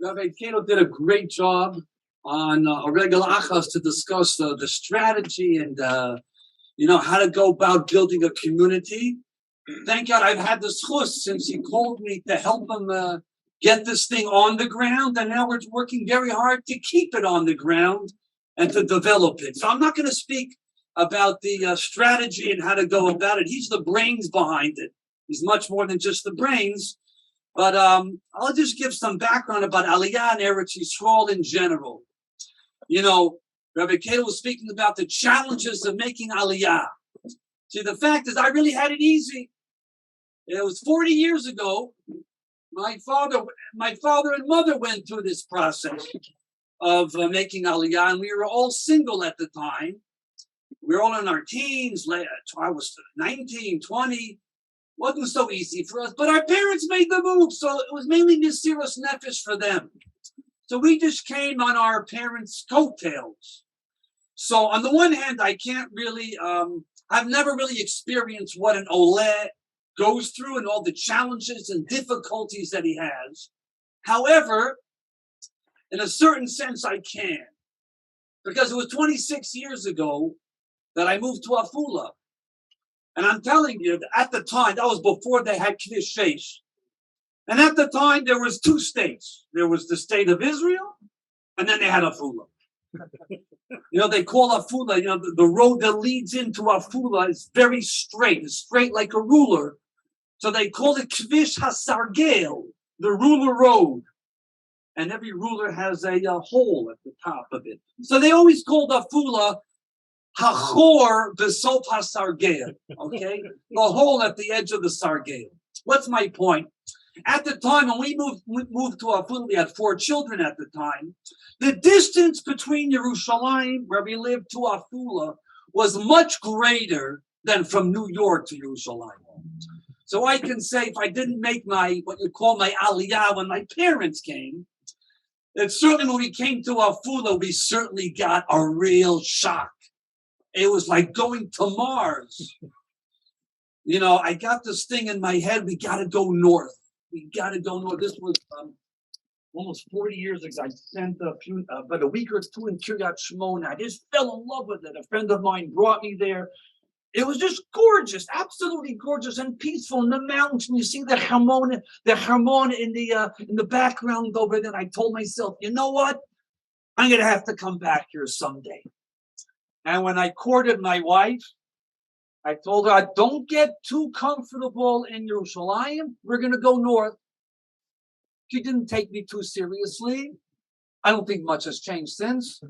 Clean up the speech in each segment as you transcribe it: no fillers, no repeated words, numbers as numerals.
Rabbi Cato did a great job on a regular achas to discuss the strategy and how to go about building a community. Thank God I've had the schus since he called me to help him get this thing on the ground, and now we're working very hard to keep it on the ground and to develop it. So I'm not going to speak about the strategy and how to go about it. He's the brains behind it. He's much more than just the brains. But I'll just give some background about Aliyah and Eretz Yisrael in general. Rabbi Cato was speaking about the challenges of making Aliyah. See, the fact is, I really had it easy. It was 40 years ago. My father and mother went through this process of making Aliyah, and we were all single at the time. We were all in our teens. I was 19, 20. Wasn't so easy for us, but our parents made the move, so it was mainly Mesiras Nefesh for them. So we just came on our parents' coattails. So on the one hand, I can't really, I've never really experienced what an Oleh goes through and all the challenges and difficulties that he has. However, in a certain sense, I can. Because it was 26 years ago that I moved to Afula. And I'm telling you, at the time, that was before they had Kvish 6. And at the time, there was two states. There was the state of Israel, and then they had Afula. They call Afula, the road that leads into Afula is very straight. It's straight like a ruler. So they call it Kvish HaSargel, the ruler road. And every ruler has a hole at the top of it. So they always called Afula Hachor Besof HaSargel, okay? The hole at the edge of the Sargel. What's my point? At the time when we moved to Afula, we had 4 children at the time. The distance between Yerushalayim, where we lived, to Afula was much greater than from New York to Yerushalayim. So I can say, if I didn't make what you call my Aliyah when my parents came, that certainly when we came to Afula, we certainly got a real shock. It was like going to Mars. I got this thing in my head. We got to go north. We got to go north. This was almost 40 years ago. I spent about a week or two in Kiryat Shmona. I just fell in love with it. A friend of mine brought me there. It was just gorgeous, absolutely gorgeous and peaceful in the mountains. And you see the Hermon in the background over there. And I told myself, you know what? I'm going to have to come back here someday. And when I courted my wife, I told her, don't get too comfortable in Yerushalayim. We're going to go north. She didn't take me too seriously. I don't think much has changed since.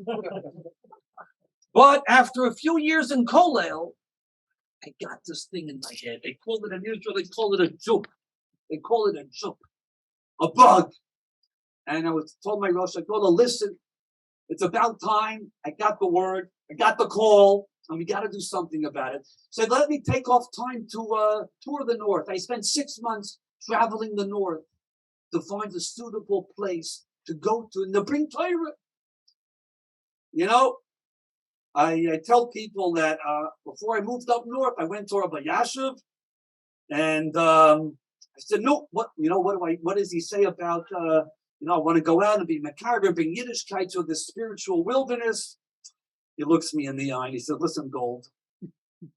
But after a few years in Kolel, I got this thing in my head. They call it in Israel, they call it a juk. They call it a juk, a bug. And I was told my Rosh Hashanah, listen, it's about time. I got the word. I got the call, and we got to do something about it. So let me take off time to tour the north. I spent 6 months traveling the north to find a suitable place to go to and to bring Torah. I tell people that before I moved up north, I went to Rabbi Yashiv, and I said, no, what does he say about, I want to go out and be Makar, bring Yiddishkeit to the spiritual wilderness. He looks me in the eye and he said, listen, Gold,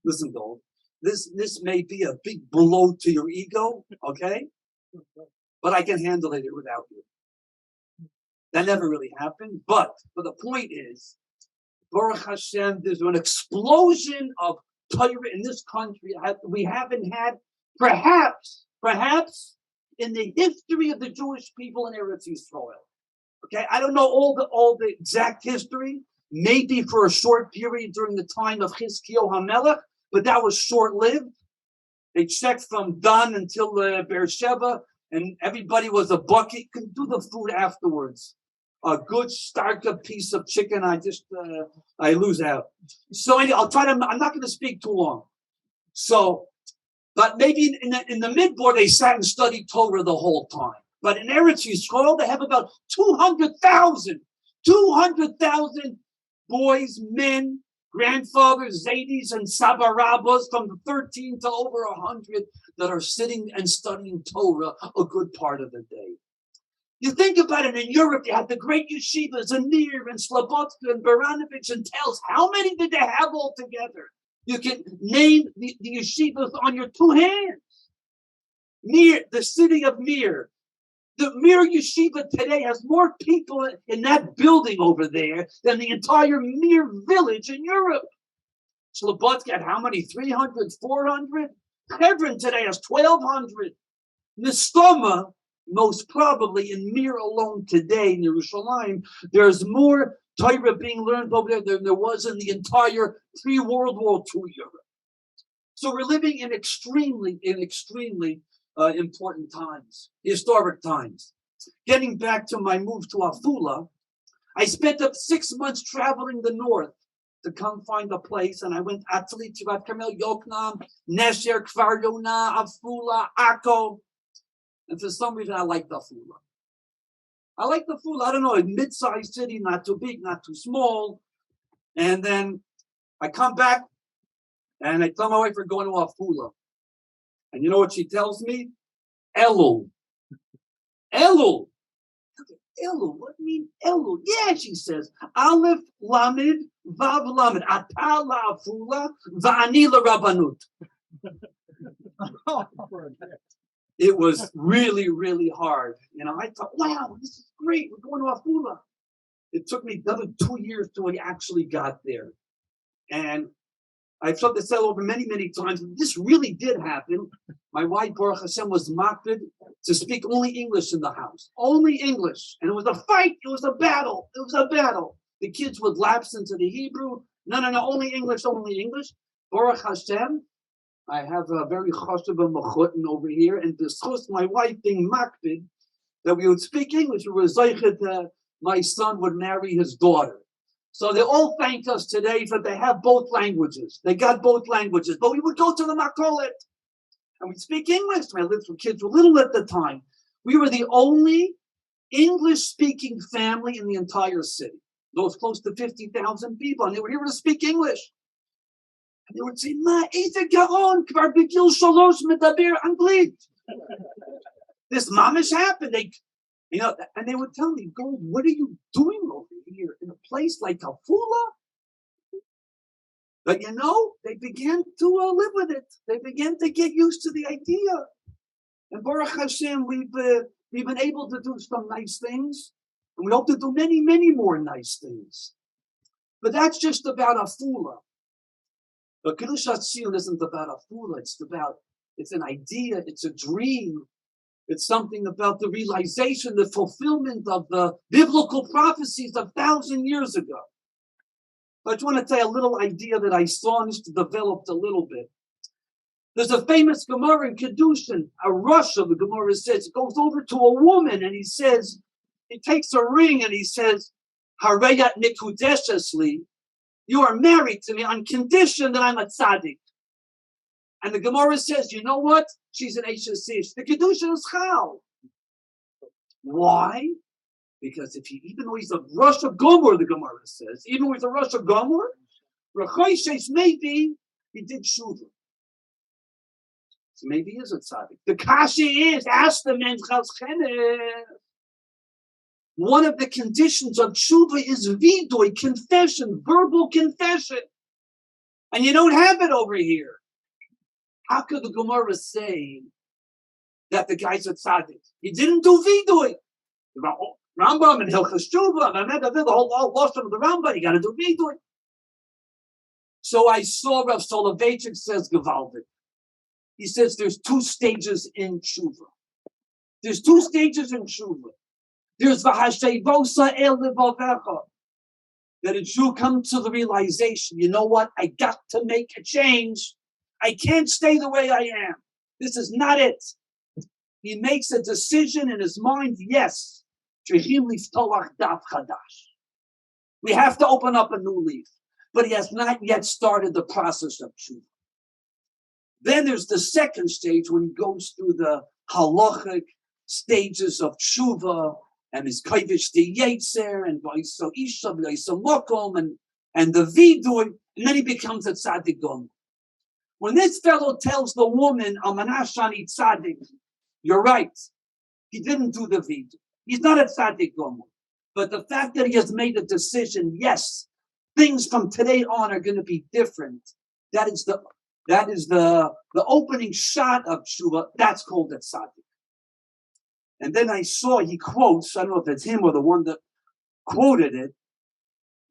this may be a big blow to your ego, okay? But I can handle it without you. That never really happened. But the point is, Baruch Hashem, there's an explosion of Torah in this country we haven't had, perhaps in the history of the Jewish people in Eretz Yisrael. Okay, I don't know all the exact history. Maybe for a short period during the time of Chizkiyahu HaMelech, but that was short-lived. They checked from Dan until Beersheba, and everybody was a bucket. You can do the food afterwards. A good starka piece of chicken, I lose out. So I'll try to. I'm not going to speak too long. So, but maybe in the midbar they sat and studied Torah the whole time. But in Eretz Yisrael they have about 200,000 boys, men, grandfathers, Zaydis, and Sabarabas from the 13 to over 100 that are sitting and studying Torah a good part of the day. You think about it, in Europe, you had the great yeshivas in Mir and Slobodka and Baranovich and Tels. How many did they have altogether? You can name the yeshivas on your two hands. Mir, the city of Mir. The Mir Yeshiva today has more people in that building over there than the entire Mir village in Europe. Slobodka had how many? 300, 400? Hebron today has 1,200. Nistoma, most probably in Mir alone today in Yerushalayim, there's more Torah being learned over there than there was in the entire pre-World War II Europe. So we're living in extremely important times, historic times. Getting back to my move to Afula, I spent up 6 months traveling the north to come find a place, and I went Atli, Tivat Carmel, Yoknam, Nesher, Kfar Yonah, Afula, Akko, and for some reason I liked Afula. I don't know, a mid-sized city, not too big, not too small. And then I come back, and I tell my wife we're going to Afula. And you know what she tells me? Elul. Elul. Elul. What do you mean Elul? Yeah, she says. Aleph Lamed Vav Lamed. Ata la Afula va'ani la Rabbanut. It was really hard. You know, I thought, wow, this is great. We're going to Afula. It took me another 2 years till I actually got there. And I've tried to sell over many times. This really did happen. My wife, Baruch Hashem, was makbid to speak only English in the house. Only English. And it was a fight. It was a battle. The kids would lapse into the Hebrew. No, only English. Baruch Hashem, I have a very chashuv mechutin over here. And discuss my wife being makbid that we would speak English. We were zeichet, my son would marry his daughter. So they all thank us today that they have both languages. They got both languages. But we would go to the makolet and we'd speak English. My little kids were little at the time. We were the only English-speaking family in the entire city. There was close to 50,000 people, and they were here to speak English. And they would say, "Ma, ize gaon, kvar bigil shalosh medaber Anglit." This mamish happened. And they would tell me, "Gold, what are you doing over here in a place like Afula?" But they began to live with it. They began to get used to the idea. And Baruch Hashem, we've been able to do some nice things. And we hope to do many more nice things. But that's just about Afula. But Kedushat Sion isn't about Afula. It's an idea, it's a dream. It's something about the realization, the fulfillment of the biblical prophecies of 1,000 years ago. I just want to tell you a little idea that I saw and just developed a little bit. There's a famous Gemara in Kedushin, a rush of the Gemara says, it goes over to a woman and he takes a ring and he says, Hareyat Nikudeshesli, you are married to me on condition that I'm a tzaddik. And the Gemara says, you know what? She's an Eishasish. The Kedusha is Chal. Why? Because even though he's a Rosh Gomor, the Gemara says, even with a Rosh Gomor, Rechoishes, maybe he did Shuvah. So maybe he is a tzaddik. The Kashi is, ask the man, one of the conditions of Shuvah is Vidoy, confession, verbal confession. And you don't have it over here. How could the Gemara say that the guy's a tzaddik? He didn't do vidui. Rambam and Hilchas Tshuva, the whole lost of the Rambam, you got to do vidui. So I saw Rav Soloveitchik says Gevaldik. He says there's 2 stages in Tshuva. There's 2 stages in Tshuva. There's V'hashevosa el levavecha. That a Jew comes to the realization, you know what? I got to make a change. I can't stay the way I am. This is not it. He makes a decision in his mind, yes. We have to open up a new leaf. But he has not yet started the process of tshuva. Then there's the second stage when he goes through the halachic stages of tshuva and his kaivish the yetzer and v'aiso isha v'aiso mokom and the vidui, and then he becomes a tzaddik gomer. When this fellow tells the woman, Amanashani tzaddik, you're right. He didn't do the vidui. He's not a tzaddik gomer. But the fact that he has made a decision, yes, things from today on are going to be different. That is the opening shot of tshuva. That's called a tzaddik. And then I saw he quotes, I don't know if it's him or the one that quoted it,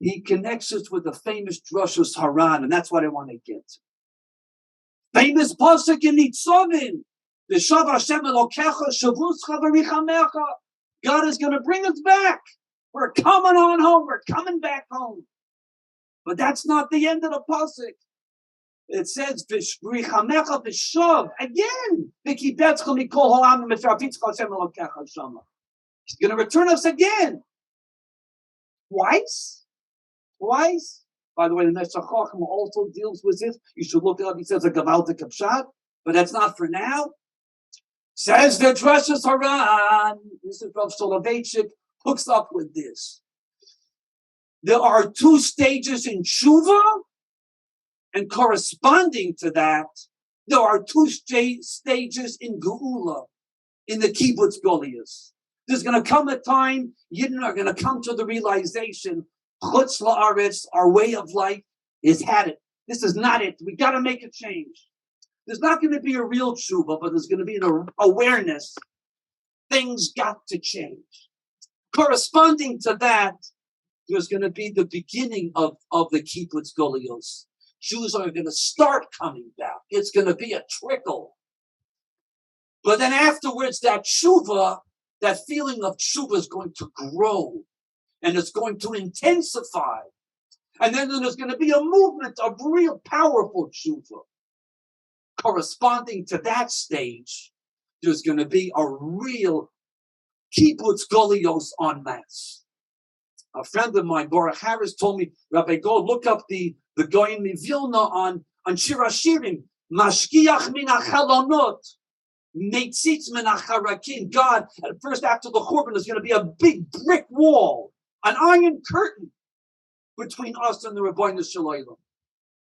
he connects us with the famous Drushas Haran, and that's what I want to get to. Famous pasuk in Nitzavim, V'shav Hashem Elokecha Shavuscha V'richamecha. God is going to bring us back. We're coming on home. We're coming back home. But that's not the end of the pasuk. It says V'richamecha V'shav again. V'kibetzcha Mikol Ha'am V'shavitzcha Hashem Elokecha Shama. He's going to return us again. Twice. By the way, the Meshach Chacham also deals with this. You should look it up. He says a Gavaldik Pshat, but that's not for now. Says the Drushas Haran. This is Rav Soloveitchik hooks up with this. There are two stages in tshuva, and corresponding to that, there are two stages in geula, in the kibbutz goliath. There's going to come a time Yidden are going to come to the realization Chutz la'aretz, our way of life, has had it. This is not it. We got to make a change. There's not going to be a real tshuva, but there's going to be an awareness. Things got to change. Corresponding to that, there's going to be the beginning of the kibbutz golios. Jews are going to start coming back. It's going to be a trickle. But then afterwards, that tshuva, that feeling of tshuva is going to grow. And it's going to intensify. And then there's going to be a movement of real powerful tshuva. Corresponding to that stage, there's going to be a real kibbutz golios en masse. A friend of mine, Baruch Harris, told me, Rabbi, go look up the Goyim Vilna on Shir HaShirim. Mashkiach min hachalonot, meitzitz min hacharakim. God, at first after the Churban, there's going to be a big brick wall. An iron curtain between us and the Rabbeinu Shalom.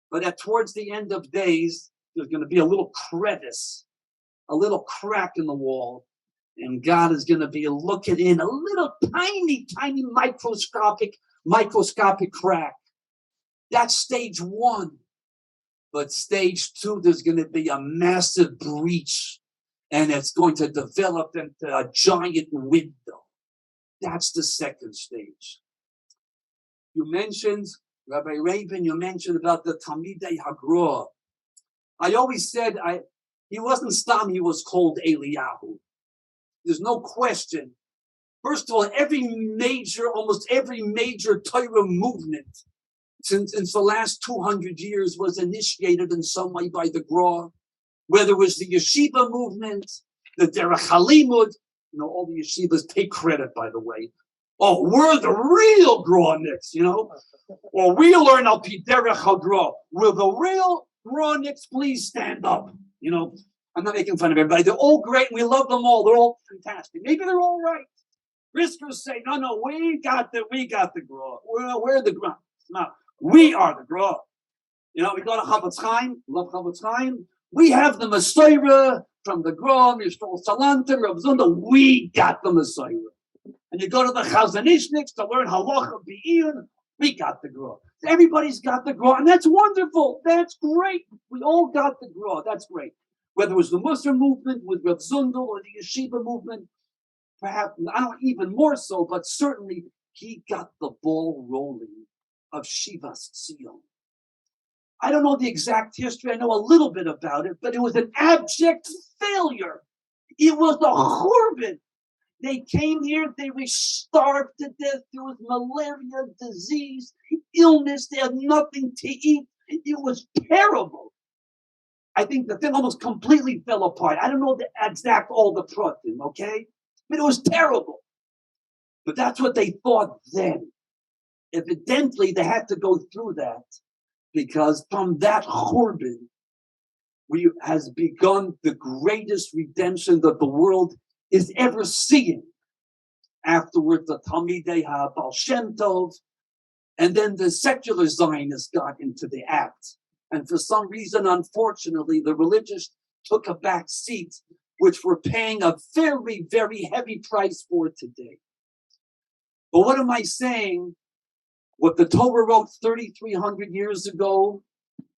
But towards the end of days, there's going to be a little crevice, a little crack in the wall, and God is going to be looking in a little tiny microscopic crack. That's stage one. But stage two, there's going to be a massive breach, and it's going to develop into a giant window. That's the second stage. You mentioned, Rabbi Rabin, you mentioned about the Talmidei Hagra. I always said he wasn't Stam, he was called Eliyahu. There's no question. First of all, almost every major Torah movement since the last 200 years was initiated in some way by the Gra. Whether it was the Yeshiva movement, the Derech Halimud, all the yeshivas take credit, by the way. Oh, we're the real Gronics, Or we learn Al Pi Derech HaGra. Will the real Gronics please stand up? I'm not making fun of everybody. They're all great. We love them all. They're all fantastic. Maybe they're all right. Riskers say, no, we got the Gra. We're the Gra. No, we are the Gra. We go to Chavetz Chaim. Love Chavetz Chaim. We have the Messiah from the Gra, Yisrael Salanter, Rav Zunda. We got the Messiah. And you go to the Chazanishniks to learn Halacha B'iyun. We got the Gra. Everybody's got the Gra, and that's wonderful. That's great. We all got the Gra. That's great. Whether it was the Muslim movement with Rav Zundel or the Yeshiva movement, perhaps, I don't know, even more so, but certainly he got the ball rolling of Shivas Tzion. I don't know the exact history. I know a little bit about it, but it was an abject failure. It was a churban. They came here, they were starved to death. There was malaria, disease, illness. They had nothing to eat. It was terrible. I think the thing almost completely fell apart. I don't know the exact all the pratim, okay? But it was terrible. But that's what they thought then. Evidently, they had to go through that because from that churban, has begun the greatest redemption that the world is ever seeing. Afterward, the Talmidei HaBaal Shem Tov, and then the secular Zionists got into the act. And for some reason, unfortunately, the religious took a back seat which we're paying a very, very heavy price for today. But what am I saying? What the Torah wrote 3,300 years ago,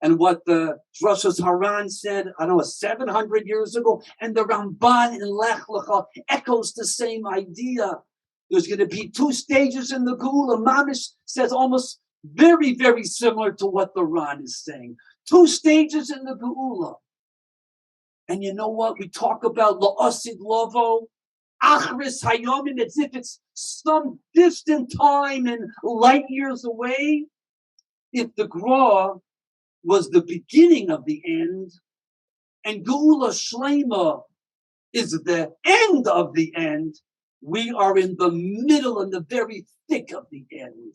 and what the Drashos Haran said, I don't know, 700 years ago, and the Ramban in Lech Lecha echoes the same idea. There's going to be 2 stages in the Geula. Mamish says almost very, very similar to what the Ran is saying. 2 stages in the Geula. And you know what? We talk about La'asid Lovo, Achris Hayomim, as if it's some distant time and light years away. If the Gra was the beginning of the end, and Geula Shlema is the end of the end, we are in the middle and the very thick of the end.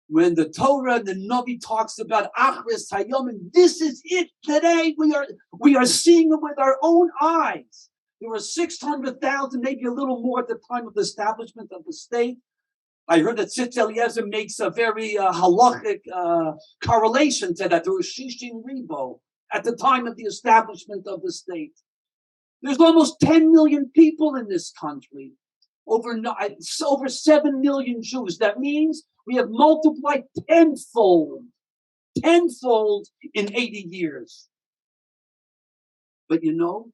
When the Torah and the Navi talks about Achris Hayomim, this is it today. We are seeing it with our own eyes. There were 600,000, maybe a little more at the time of the establishment of the state. I heard that Tzitz Eliezer makes a very halachic correlation to that. There was Shishin Ribo at the time of the establishment of the state. There's almost 10 million people in this country. Over 7 million Jews. That means we have multiplied tenfold in 80 years. But you know,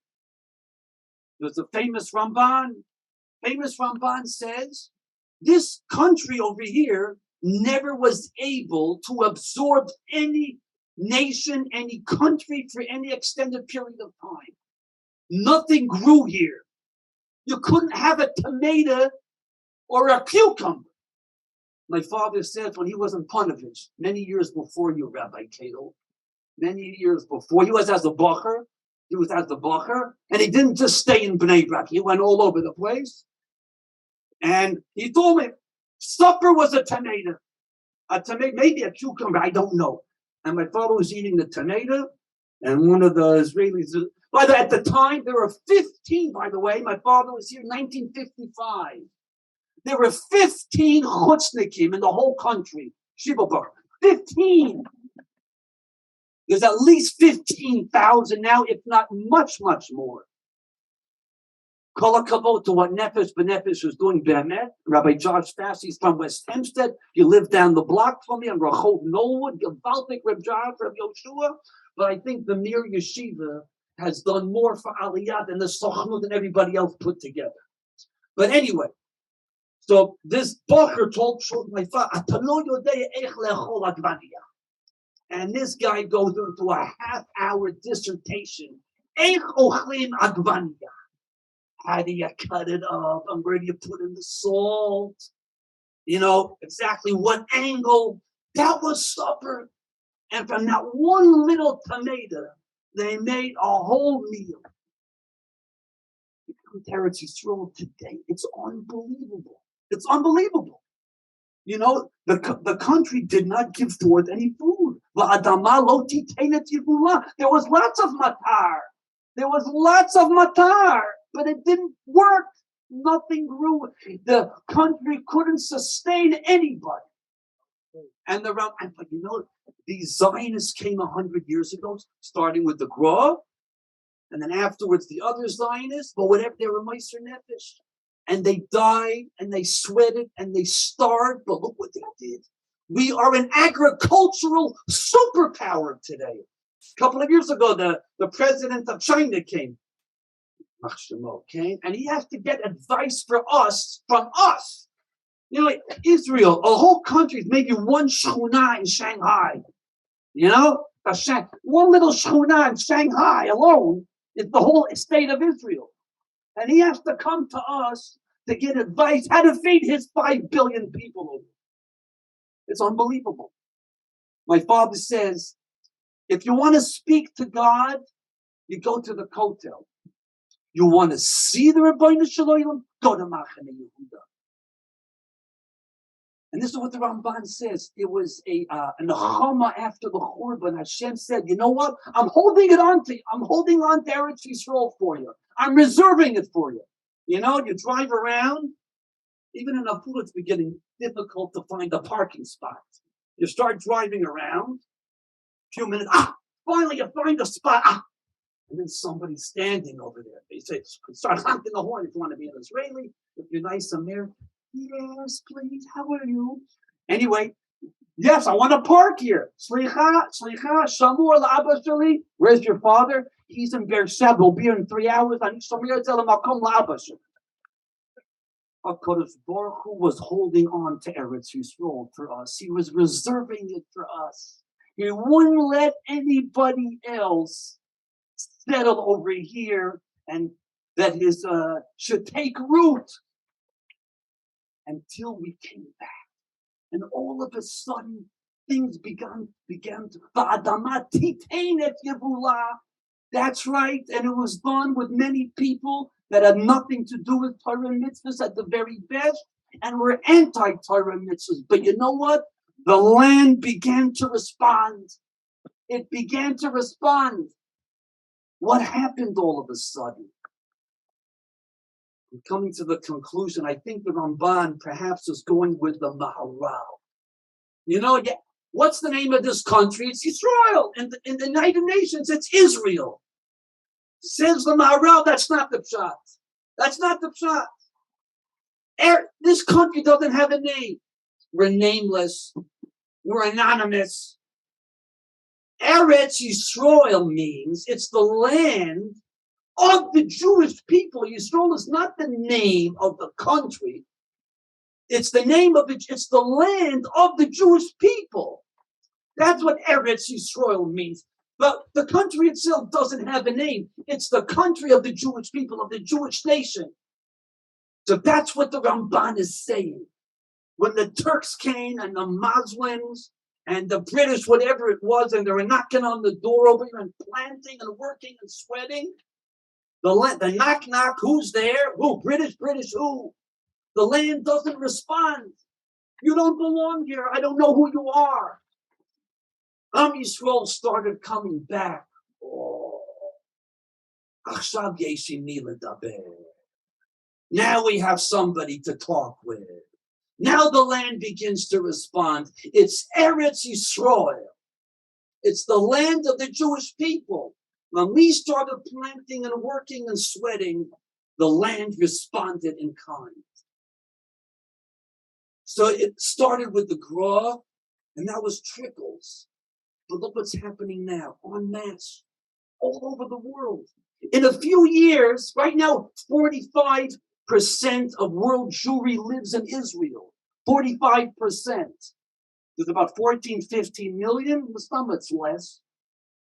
there's a famous Ramban. Famous Ramban says, this country over here never was able to absorb any nation, any country for any extended period of time. Nothing grew here. You couldn't have a tomato or a cucumber. My father said when he was in Panovich, many years before you, Rabbi Cato, many years before, he was as a bacher, and he didn't just stay in Bnei Brak. He went all over the place. And he told me, supper was a tomato, maybe a cucumber, I don't know. And my father was eating the tomato, and one of the Israelis, at the time, there were 15, by the way, my father was here in 1955. There were 15 chutznikim in the whole country, Shibabach, 15. There's at least 15,000 now, if not much, much more. Kol hakavod to what Nefesh B'Nefesh was doing. Be'emet, Rabbi Josh Fassey's from West Hempstead. He lived down the block from me on Rachov Knollwood. Gavaldik, Reb Josh, Reb Yoshua. But I think the Mir Yeshiva has done more for Aliyah than the Sochnut and everybody else put together. But anyway, so this Bacher told my father, and this guy goes into a half-hour dissertation. How do you cut it up? And where do you put in the salt? You know, exactly what angle. That was supper. And from that one little tomato, they made a whole meal. You come to Eretz Yisrael today, it's unbelievable. It's unbelievable. You know, the country did not give forth any food. There was lots of matar. But it didn't work. Nothing grew. The country couldn't sustain anybody. And but you know, these Zionists came 100 years ago, starting with the Gra, and then afterwards the other Zionists, but whatever, they were Meiser Nefesh. And they died, and they sweated, and they starved, but look what they did. We are an agricultural superpower today. A couple of years ago, the president of China came. Okay, and he has to get advice from us. You know, like Israel, a whole country, maybe one shchuna in Shanghai. You know, one little shchuna in Shanghai alone is the whole state of Israel. And he has to come to us to get advice how to feed his 5 billion people. It's unbelievable. My father says, if you want to speak to God, you go to the Kotel. You want to see the Rabbeinu Shalom? Go to Machane Yehuda. And this is what the Ramban says. It was a nechama after the Churban. Hashem said, you know what? I'm holding on to Eretz Yisrael for you. I'm reserving it for you. You know, you drive around. Even in Afula, it's beginning difficult to find a parking spot. You start driving around. A few minutes. Finally you find a spot. And then somebody's standing over there. They say, start honking the horn if you want to be an Israeli. If you're nice, I'm there. Yes, please. How are you? Anyway, yes, I want to park here. Slicha, Shamur L'Abba Shali. Where's your father? He's in Beersheba. We'll be here in 3 hours. I need somebody to tell him I'll come L'Abba Shali. HaKadosh Baruch Hu was holding on to Eretz Yisrael for us. He was reserving it for us. He wouldn't let anybody else settle over here and that his should take root until we came back. And all of a sudden, things began to Va'adama titenet yevula. That's right, and it was done with many people that had nothing to do with Torah and mitzvahs at the very best, and were anti-Torah and mitzvahs. But you know what? The land began to respond. It began to respond. What happened all of a sudden? I'm coming to the conclusion. I think the Ramban perhaps is going with the Maharal. You know, what's the name of this country? It's Israel. And in the United Nations, it's Israel. Says the Maharal, that's not the pshat. That's not the pshat. This country doesn't have a name. We're nameless. We're anonymous. Eretz Yisrael means it's the land of the Jewish people. Yisrael is not the name of the country. It's the name of it. It's the land of the Jewish people. That's what Eretz Yisrael means. But the country itself doesn't have a name. It's the country of the Jewish people, of the Jewish nation. So that's what the Ramban is saying. When the Turks came and the Muslims and the British, whatever it was, and they were knocking on the door over here and planting and working and sweating, the knock, who's there? Who? British, who? The land doesn't respond. You don't belong here. I don't know who you are. Am Yisrael started coming back. Now we have somebody to talk with. Now the land begins to respond. It's Eretz Yisrael. It's the land of the Jewish people. When we started planting and working and sweating, the land responded in kind. So it started with the Gra, and that was trickles. But look what's happening now, en masse, all over the world. In a few years, right now, 45% of world Jewry lives in Israel. 45%. There's about 14, 15 million. Some it's less.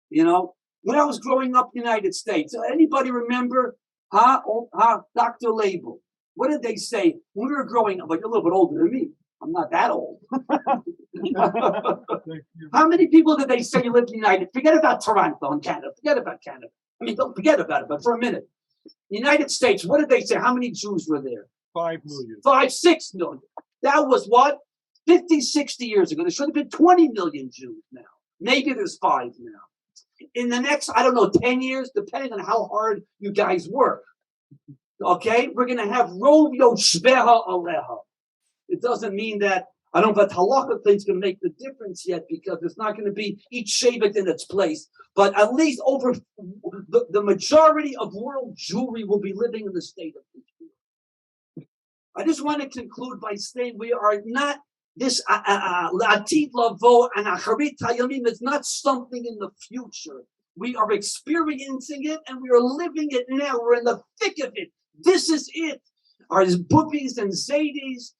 You know, when I was growing up in the United States, anybody remember, Dr. Label? What did they say when we were growing up? Like, you're a little bit older than me. I'm not that old. How many people did they say you lived in the United? Forget about Toronto and Canada. Forget about Canada. I mean, don't forget about it, but for a minute. The United States, what did they say? How many Jews were there? 5 million. 6 million. That was what? 50, 60 years ago. There should have been 20 million Jews now. Maybe there's 5 now. In the next, 10 years, depending on how hard you guys work. Okay? We're going to have Rov Yoshveha Aleha. It doesn't mean that, I don't know if that halakha thing's going to make the difference yet, because it's not going to be each shevet in its place. But at least over the majority of world Jewry will be living in the state of Israel. I just want to conclude by saying we are not this La'atid Lavo and Acharit Hayamim is not something in the future. We are experiencing it and we are living it now. We're in the thick of it. This is it. Our boobies and zaydis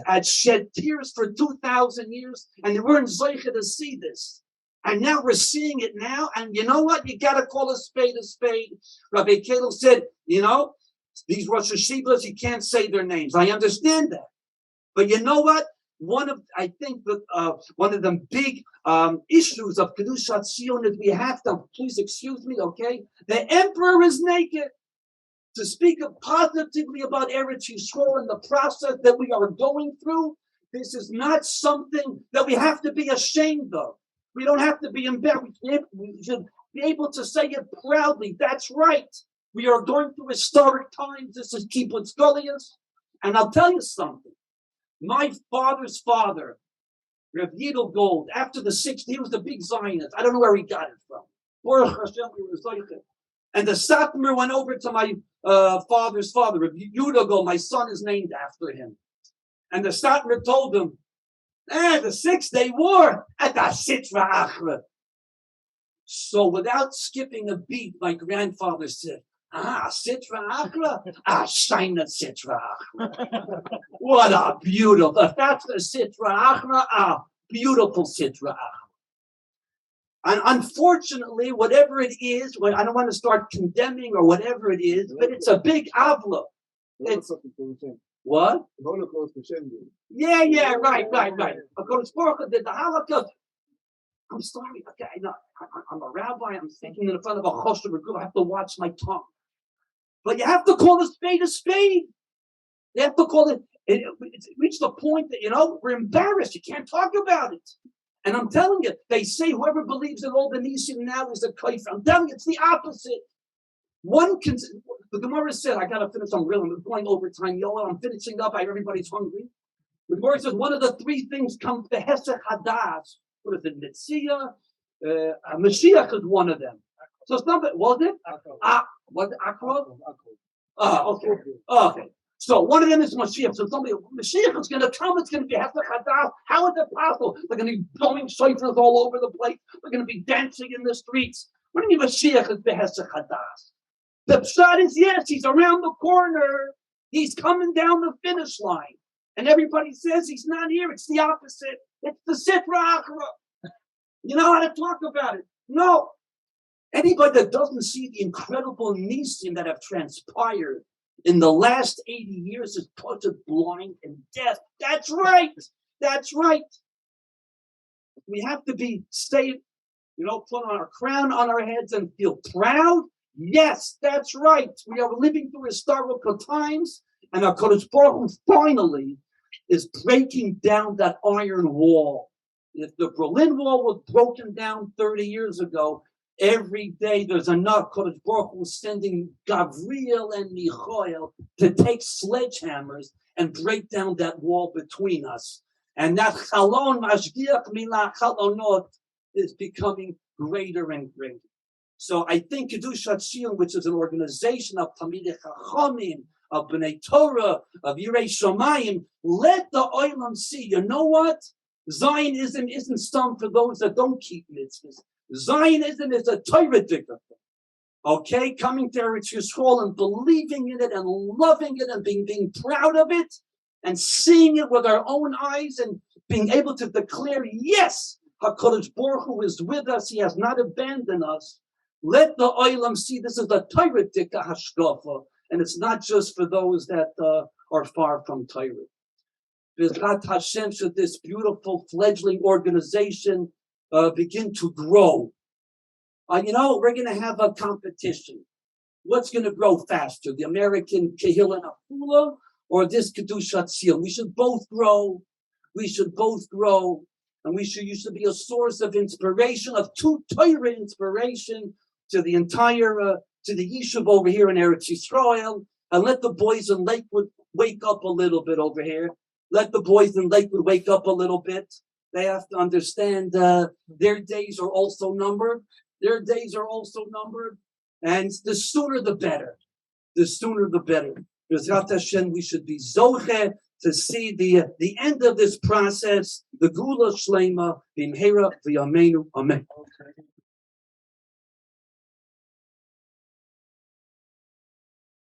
had shed tears for 2,000 years, and they weren't zeicha to see this. And now we're seeing it now, and you know what? You got to call a spade a spade. Rabbi Kalel said, these Rosh Hashivas, you can't say their names. I understand that. But you know what? One of the big issues of Kedushat Zion is we have to, please excuse me, okay? The emperor is naked. To speak positively about Eretz Yisrael and the process that we are going through, this is not something that we have to be ashamed of. We don't have to be embarrassed. We should be able to say it proudly. That's right. We are going through historic times. This is Kibbutz Goliath. And I'll tell you something. My father's father, Rav Yidel Gold, after the 60s, he was the big Zionist. I don't know where he got it from. Baruch Hashem, we were Zionist. And the Satmar went over to my father's father, Rabbi Yudago, my son is named after him. And the Satmar told him, the 6-day war at the Sitra Achra. So without skipping a beat, my grandfather said, Sitra Achra? Shaina Sitra Achra. What a beautiful, if that's the Sitra Achra, beautiful Sitra Achra. And unfortunately, whatever it is, I don't want to start condemning or whatever it is, but it's a big Afula. What? Yeah, right. Because Baruch did the Holocaust. I'm sorry, okay, I know, I'm a rabbi, I'm thinking in front of a choshev group, I have to watch my tongue. But you have to call a spade a spade. You have to call it, it's reached the point that, we're embarrassed, you can't talk about it. And I'm telling you, they say whoever believes in all the nisim now is a kafir. I'm telling you, it's the opposite. The Gemara said, I got to finish, I'm going overtime, I'm finishing up, everybody's hungry. The Gemara says, one of the three things comes to Hesed Hadas. What is it? Mitzvah? Mashiach is one of them. So it's not, was it? Was it Akro? Okay. So one of them is Mashiach. So Mashiach is going to come, it's going to be Hesed Hadas. How is it possible? They're going to be blowing shofars all over the place. They're going to be dancing in the streets. What do you mean Mashiach is Hesed Hadas? The pshat is, yes, he's around the corner. He's coming down the finish line. And everybody says he's not here. It's the opposite. It's the Sitra Achra. You know how to talk about it. No. Anybody that doesn't see the incredible nisim that have transpired in the last 80 years is put to blind and deaf. That's right. We have to put on our crown on our heads and feel proud. Yes, that's right. We are living through historical times, and our Kodesh Baruch Hu finally is breaking down that iron wall. If the Berlin Wall was broken down 30 years ago, every day there's enough. Kodesh Baruch Hu sending Gabriel and Michael to take sledgehammers and break down that wall between us. And that Chalon Mashgiach Milah Chalonot is becoming greater and greater. So I think Kedushat Tziyun, which is an organization of Talmidei Chachamim, of Bnei Torah, of Yirei Shamayim, let the Olam see. You know what? Zionism isn't some for those that don't keep mitzvahs. Zionism is a Torah dicker. Okay, coming to Eretz Yisrael and believing in it and loving it and being proud of it and seeing it with our own eyes and being able to declare, yes, HaKadosh Baruch Hu is with us. He has not abandoned us. Let the Olam see this is a Torah dicker hashkafa. And it's not just for those that are far from Torah. B'ezrat Hashem, should this beautiful fledgling organization begin to grow. We're going to have a competition. What's going to grow faster, the American Kehillah and Afula or this Kedushat Tziyun? We should both grow. And you should be a source of inspiration, of true Torah inspiration to the entire to the Yishuv over here in Eretz Yisrael, and let the boys in Lakewood wake up a little bit over here. Let the boys in Lakewood wake up a little bit. They have to understand their days are also numbered. And the sooner the better. B'ezrat Hashem, we should be zoche to see the end of this process, the Gula Shlema, B'mheira V'yameinu. Amen.